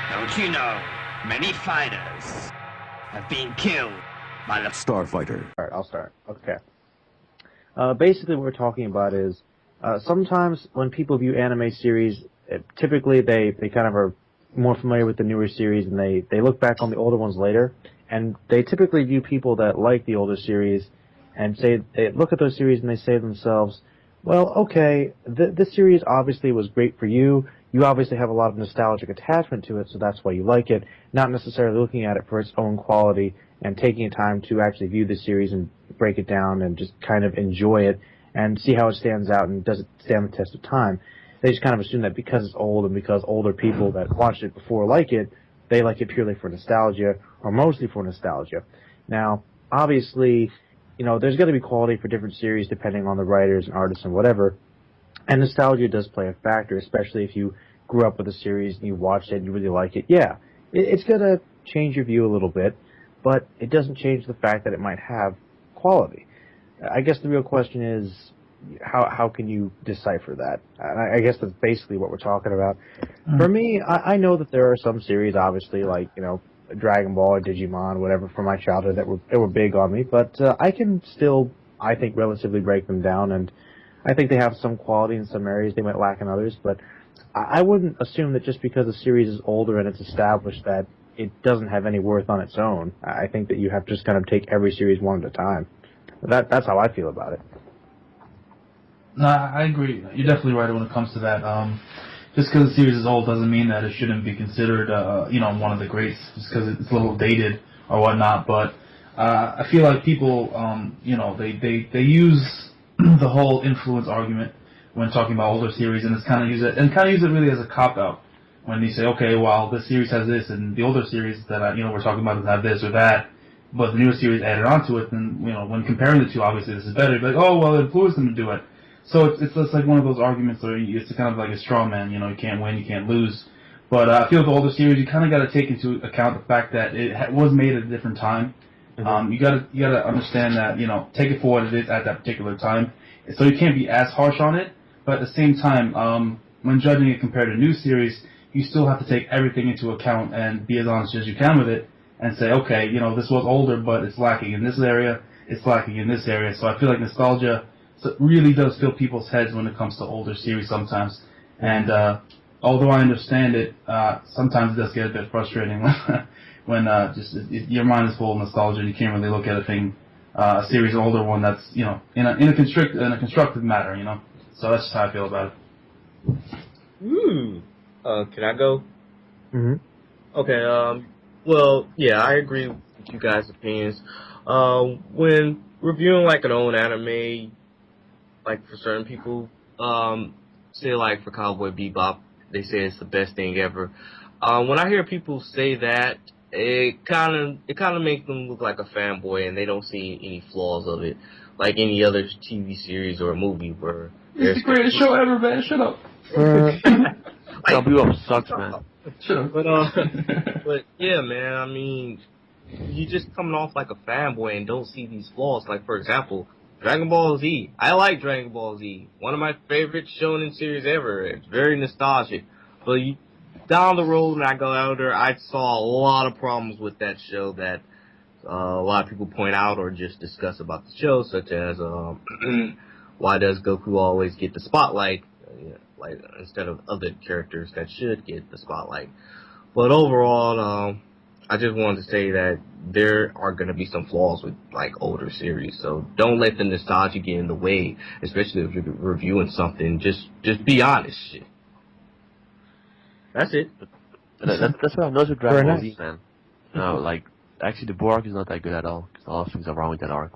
Don't you know, many fighters have been killed by the Starfighter. Alright, I'll start. Okay. Basically what we're talking about is, sometimes when people view anime series, typically they kind of are more familiar with the newer series and they look back on the older ones later, and they typically view people that like the older series and they look at those series and they say to themselves, well, okay, this series obviously was great for you. You obviously have a lot of nostalgic attachment to it, so that's why you like it, not necessarily looking at it for its own quality and taking time to actually view the series and break it down and just kind of enjoy it and see how it stands out and does it stand the test of time. They just kind of assume that because it's old and because older people that watched it before like it, they like it purely for nostalgia or mostly for nostalgia. Now, obviously, there's going to be quality for different series depending on the writers and artists and whatever. And nostalgia does play a factor, especially if you grew up with a series and you watched it and you really like it. Yeah, it's going to change your view a little bit, but it doesn't change the fact that it might have quality. I guess the real question is, how can you decipher that? And I guess that's basically what we're talking about. For me, I know that there are some series, obviously, like, Dragon Ball or Digimon, whatever, from my childhood that were big on me, but I can still, I think, relatively break them down, and I think they have some quality in some areas, they might lack in others, but I wouldn't assume that just because a series is older and it's established that it doesn't have any worth on its own. I think that you have to just kind of take every series one at a time. That's how I feel about it. No, I agree. You're definitely right when it comes to that. Just because the series is old doesn't mean that it shouldn't be considered, one of the greats, just because it's a little dated or whatnot. But I feel like people, they use the whole influence argument when talking about older series, and kind of use it really as a cop out when you say, okay, well, this series has this, and the older series that we're talking about doesn't have this or that, but the newer series added onto it. And when comparing the two, obviously this is better. You're like, oh, well, it influenced them to do it. So it's just like one of those arguments where it's kind of like a straw man. You can't win, you can't lose. But I feel with the older series, you kind of got to take into account the fact that it was made at a different time. Mm-hmm. You gotta understand that take it for what it is at that particular time. So you can't be as harsh on it, but at the same time, when judging it compared to a new series, you still have to take everything into account and be as honest as you can with it and say, okay, this was older, but it's lacking in this area, it's lacking in this area. So I feel like nostalgia really does fill people's heads when it comes to older series sometimes. And although I understand it, sometimes it does get a bit frustrating when your mind is full of nostalgia and you can't really look at a series older one that's in a constructive manner. So that's just how I feel about it. Can I go? Mm-hmm. Okay, well, yeah, I agree with you guys' opinions. When reviewing, like, an old anime, like, for certain people, say, like, for Cowboy Bebop, they say it's the best thing ever. When I hear people say that, it kind of makes them look like a fanboy, and they don't see any flaws of it, like any other TV series or a movie where... It's the greatest show ever, man. Shut up. Cowboy Bebop sucks, man. Shut up. But yeah, man, I mean, you just coming off like a fanboy and don't see these flaws. Like, for example, Dragon Ball Z. I like Dragon Ball Z. One of my favorite shonen series ever. It's very nostalgic. But down the road when I go out there, I saw a lot of problems with that show that a lot of people point out or just discuss about the show, such as why does Goku always get the spotlight, like instead of other characters that should get the spotlight. But overall, I just wanted to say that there are going to be some flaws with, like, older series. So don't let the nostalgia get in the way, especially if you're reviewing something. Just be honest. Shit. That's it. That's what I've noticed with Dragon Ball Z, man. No, like, actually the Boar arc is not that good at all, because a lot of things are wrong with that arc.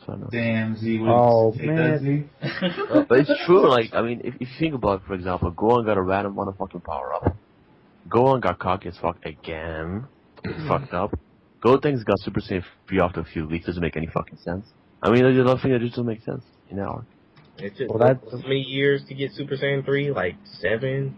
So, no. Damn, Z. Oh, take man. that, Z. But it's true, like, I mean, if you think about it, for example, Gohan got a random motherfucking power-up. Gohan got cocky as fuck again. It's fucked up. Gotenks got Super Saiyan 3 after a few weeks. Doesn't make any fucking sense. I mean, there's a lot of things that just don't make sense in that arc. It took how many years to get Super Saiyan 3? Like 7?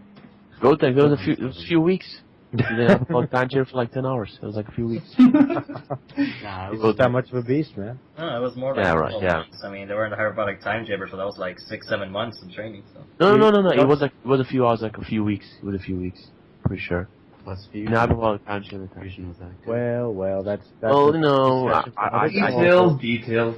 Gotenks, it was a few weeks. They had a time chamber for like 10 hours. It was like a few weeks. Nah, It was that much of a beast, man. No, it was more like 12 months. I mean, they were in the hyperbolic time chamber, so that was like 6-7 months of training. So. No. It was a few hours, like a few weeks. It was a few weeks. Pretty sure. Westview. No, I've been following time shift. Fusion was active. Well, that's Oh a no, discussion for another call. Details.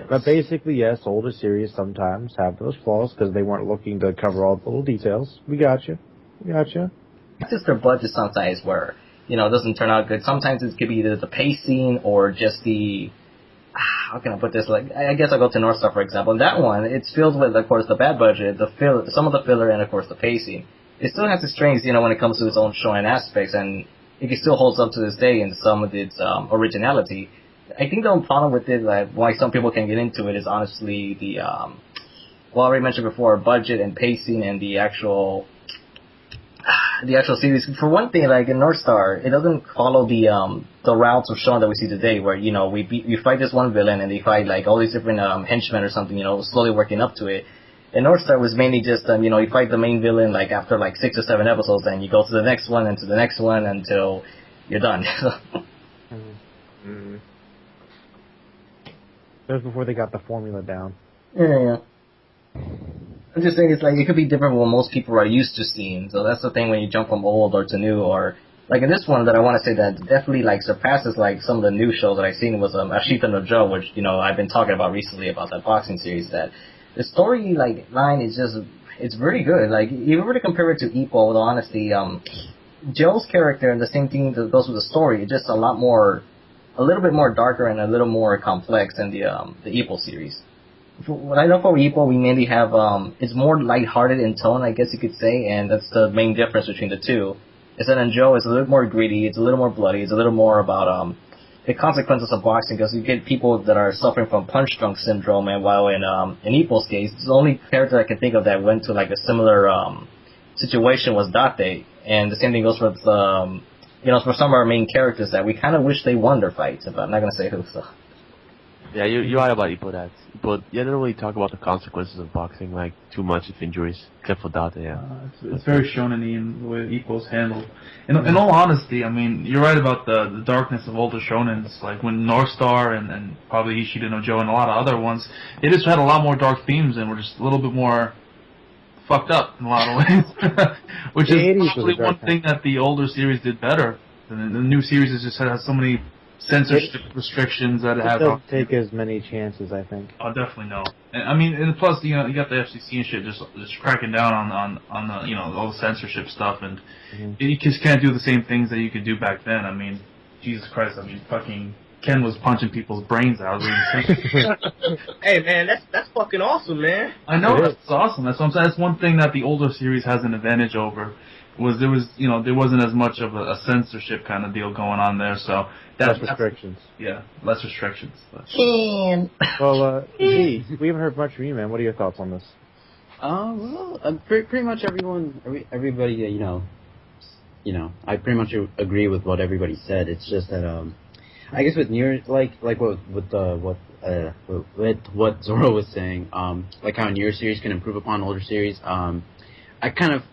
But basically, yes, older series sometimes have those flaws because they weren't looking to cover all the little details. We got you. It's just their budget sometimes where, it doesn't turn out good. Sometimes it could be either the pacing or just the, how can I put this? Like, I guess I'll go to North Star, for example. In that one, it's filled with, of course, the bad budget, some of the filler, and, of course, the pacing. It still has its strengths, when it comes to its own shonen aspects, and it still holds up to this day in some of its originality. I think the only problem with it, like, why some people can get into it is honestly the, I already mentioned before, budget and pacing and the actual series. For one thing, like in North Star, it doesn't follow the routes of shonen that we see today, where we fight this one villain and they fight like all these different henchmen or something, slowly working up to it. And North Star was mainly just you fight the main villain like after like 6 or 7 episodes, and you go to the next one and to the next one until you're done. Mm-hmm. That was before they got the formula down. Yeah. I'm just saying, it's like it could be different from what most people are used to seeing. So that's the thing when you jump from old or to new, or like in this one that I want to say that definitely like surpasses like some of the new shows that I've seen was Ashita no Joe, which I've been talking about recently about that boxing series. That the story like line is just it's very good. Like if you were to compare it to Ippo, with honesty, Joe's character and the same thing that goes with the story, it's just a little bit more darker and a little more complex than the Ippo series. What I know for Ippo, we mainly have, it's more lighthearted in tone, I guess you could say, and that's the main difference between the two. Is that in Joe, it's a little more gritty, it's a little more bloody, it's a little more about, the consequences of boxing, because you get people that are suffering from punch-drunk syndrome, and while in Ippo's case, the only character I can think of that went to, like, a similar, situation was Date, and the same thing goes with, for some of our main characters that we kind of wish they won their fights, but I'm not gonna say who, so. Yeah, you're right about Ippo. But you don't really talk about the consequences of boxing like too much of injuries, except for Date. Yeah, it's very shonen-y in the way Ippo's handled. In all honesty, I mean, you're right about the darkness of older shonens, like when North Star and probably Ishida no Joe and a lot of other ones, they just had a lot more dark themes and were just a little bit more fucked up in a lot of ways. Which is probably one thing that the older series did better. And the new series just has so many censorship restrictions that have. It doesn't take as many chances, I think. Oh, definitely no. And plus, you got the FCC and shit just cracking down on the all the censorship stuff, and you just can't do the same things that you could do back then. I mean, Jesus Christ! I mean, fucking Ken was punching people's brains out. Hey man, that's fucking awesome, man. I know, that's awesome. That's what I'm saying. That's one thing that the older series has an advantage over. There wasn't as much of a censorship kind of deal going on there, so less restrictions. Yeah, less restrictions. Well, Z, we haven't heard much from you, man. What are your thoughts on this? Well, pretty much everybody, I pretty much agree with what everybody said. It's just that, I guess with what Zoro was saying, like how a newer series can improve upon older series. I kind of,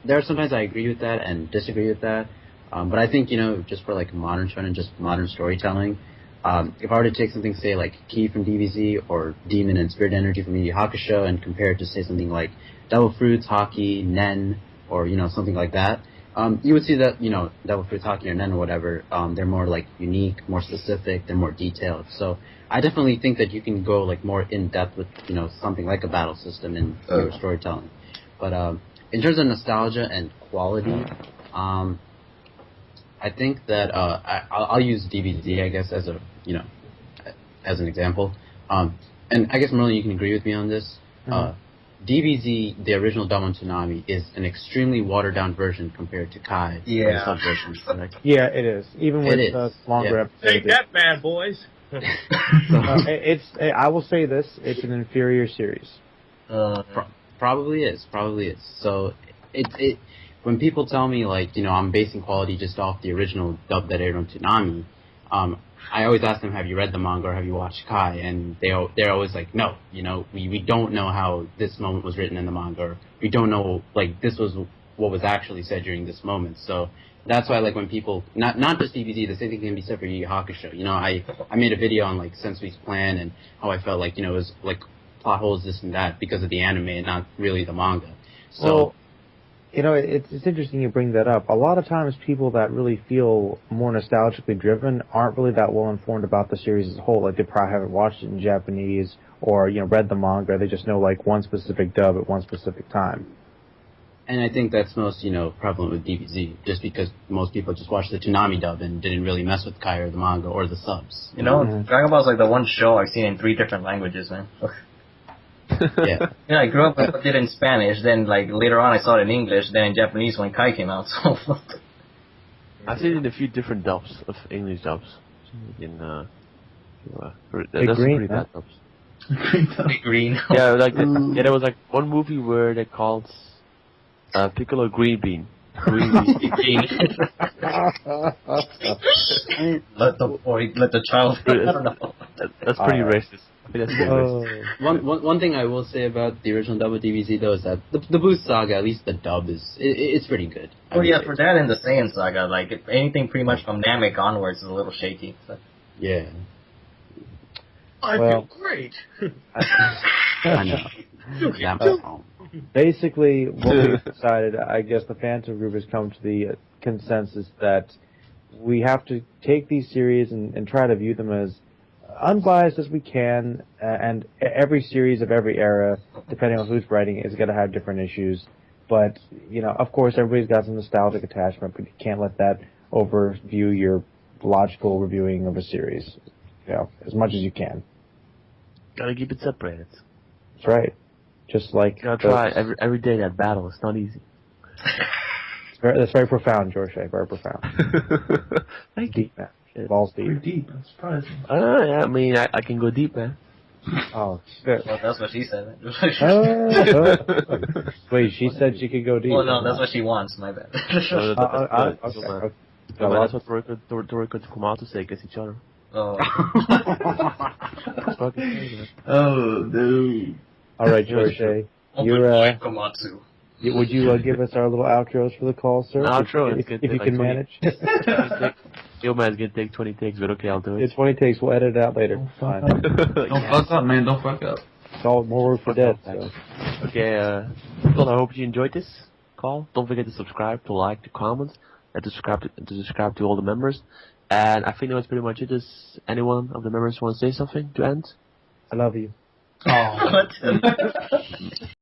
there are sometimes I agree with that and disagree with that. But I think, just for like modern shonen, just modern storytelling, if I were to take something, say, like Ki from DBZ or Demon and Spirit Energy from Yu Yu Hakusho and compare it to, say, something like Devil Fruits, Haki, Nen, or, something like that, you would see that, Devil Fruits, Haki, or Nen or whatever, they're more like unique, more specific, they're more detailed. So I definitely think that you can go like more in depth with, something like a battle system in your storytelling. But in terms of nostalgia and quality, I think that I'll use DBZ, I guess, as as an example. And I guess Merlin, you can agree with me on this. DBZ, the original Double Tsunami, is an extremely watered down version compared to Kai. Yeah. Subversions, correct? Yeah, it is. Even with the longer episodes. Take that, bad boys. I will say this: it's an inferior series. Probably is. So it when people tell me like I'm basing quality just off the original dub that aired on Toonami, I always ask them, have you read the manga or have you watched Kai? And they're always like, no, we don't know how this moment was written in the manga, or we don't know like this was what was actually said during this moment. So that's why like when people not just DBZ, the same thing can be said for Yu Yu Hakusho. I made a video on like Sensui's plan and how I felt like it was like plot holes, this and that, because of the anime and not really the manga. So You know, it's interesting you bring that up. A lot of times people that really feel more nostalgically driven aren't really that well informed about the series as a whole. Like, they probably haven't watched it in Japanese or, you know, read the manga. They just know, like, one specific dub at one specific time. And I think that's most, prevalent with DBZ, just because most people just watched the Toonami dub and didn't really mess with Kai or the manga or the subs. You know, Dragon Ball is like the one show I've seen in 3 different languages, man. Yeah. Yeah, I grew up with it in Spanish, then like later on I saw it in English, then in Japanese when Kai came out, so... I've seen it in a few different dubs of English dubs. That's Green, pretty bad dubs. Big Green. Yeah, like there was like one movie where they called Piccolo Green Bean. Green Bean. Green. Let the child... I don't know. That's pretty racist. I think that's pretty racist. One thing I will say about the original dub of DBZ though is that the Boost Saga, at least the dub it's pretty good. Oh yeah, for that and the Saiyan Saga, like anything pretty much from Namek onwards is a little shaky. So. Yeah. I feel great. I know. Basically, what we've decided, I guess the Phantom Group has come to the consensus that we have to take these series and try to view them as unbiased as we can, and every series of every era, depending on who's writing it, is going to have different issues. But, of course, everybody's got some nostalgic attachment, but you can't let that overview your logical reviewing of a series, as much as you can. Gotta keep it separated. That's right. Just like... You gotta try every day that battle. It's not easy. That's very profound, George. Very profound. Thank you. Deep, man. Balls deep. Pretty deep. I'm surprised. Yeah, I mean, I can go deep, man. Oh, shit. Well, that's what she said. Wait, she said she could go deep. Well, no, that's what she wants, my bad. Okay. That's what Toriko and Kumato say against each other. Oh. Oh, dude. All right, George. Komatsu. Would you give us our little outros for the call, sir? Outro, if you can manage. Yo, man's gonna take 20 takes, but okay, I'll do it. It's 20 takes. We'll edit it out later. Don't Fine. fuck up, man. Don't fuck up. It's all more work for dead. So. Okay, well, I hope you enjoyed this call. Don't forget to subscribe, to like, to comment, and to subscribe to all the members. And I think that's pretty much it. Does anyone of the members want to say something to end? I love you. Oh. What?